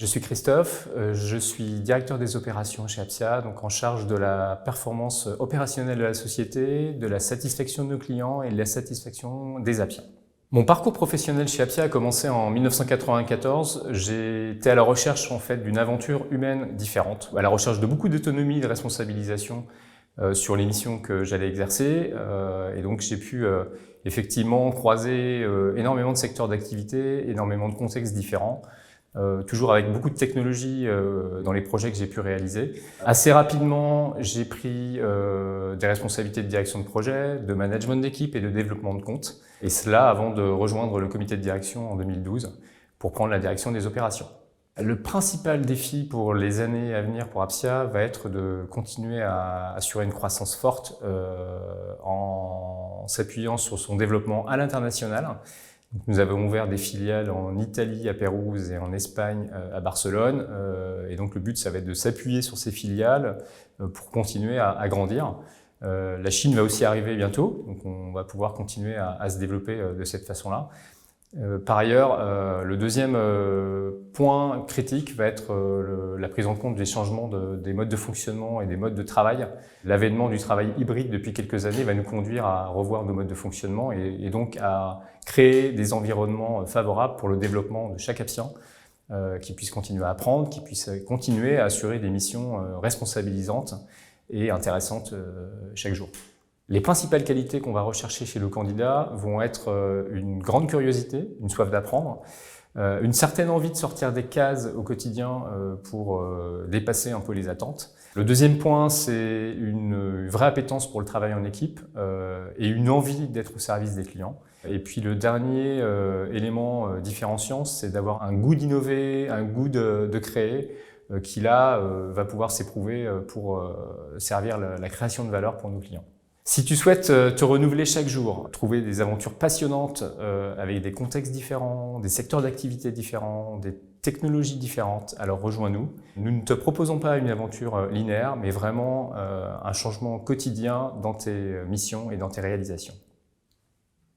Je suis Christophe, je suis directeur des opérations chez Apsia, donc en charge de la performance opérationnelle de la société, de la satisfaction de nos clients et de la satisfaction des Appiens. Mon parcours professionnel chez Apsia a commencé en 1994. J'ai été à la recherche d'une aventure humaine différente, à la recherche de beaucoup d'autonomie et de responsabilisation sur les missions que j'allais exercer. Et donc j'ai pu effectivement croiser énormément de secteurs d'activité, énormément de contextes différents. Toujours avec beaucoup de technologie dans les projets que j'ai pu réaliser. Assez rapidement, j'ai pris des responsabilités de direction de projet, de management d'équipe et de développement de compte. Et cela avant de rejoindre le comité de direction en 2012 pour prendre la direction des opérations. Le principal défi pour les années à venir pour Apsia va être de continuer à assurer une croissance forte en s'appuyant sur son développement à l'international. Nous avons ouvert des filiales en Italie, à Pérouse et en Espagne, à Barcelone. Et donc le but, ça va être de s'appuyer sur ces filiales pour continuer à grandir. La Chine va aussi arriver bientôt, donc on va pouvoir continuer à se développer de cette façon-là. Par ailleurs, le deuxième point critique va être la prise en compte des changements des modes de fonctionnement et des modes de travail. L'avènement du travail hybride depuis quelques années va nous conduire à revoir nos modes de fonctionnement et donc à créer des environnements favorables pour le développement de chaque Appsien, qui puisse continuer à apprendre, qui puisse continuer à assurer des missions responsabilisantes et intéressantes chaque jour. Les principales qualités qu'on va rechercher chez le candidat vont être une grande curiosité, une soif d'apprendre, une certaine envie de sortir des cases au quotidien pour dépasser un peu les attentes. Le deuxième point, c'est une vraie appétence pour le travail en équipe et une envie d'être au service des clients. Et puis le dernier élément différenciant, c'est d'avoir un goût d'innover, un goût de créer, qui là va pouvoir s'éprouver pour servir la création de valeur pour nos clients. Si tu souhaites te renouveler chaque jour, trouver des aventures passionnantes avec des contextes différents, des secteurs d'activité différents, des technologies différentes, alors rejoins-nous. Nous ne te proposons pas une aventure linéaire, mais vraiment un changement quotidien dans tes missions et dans tes réalisations.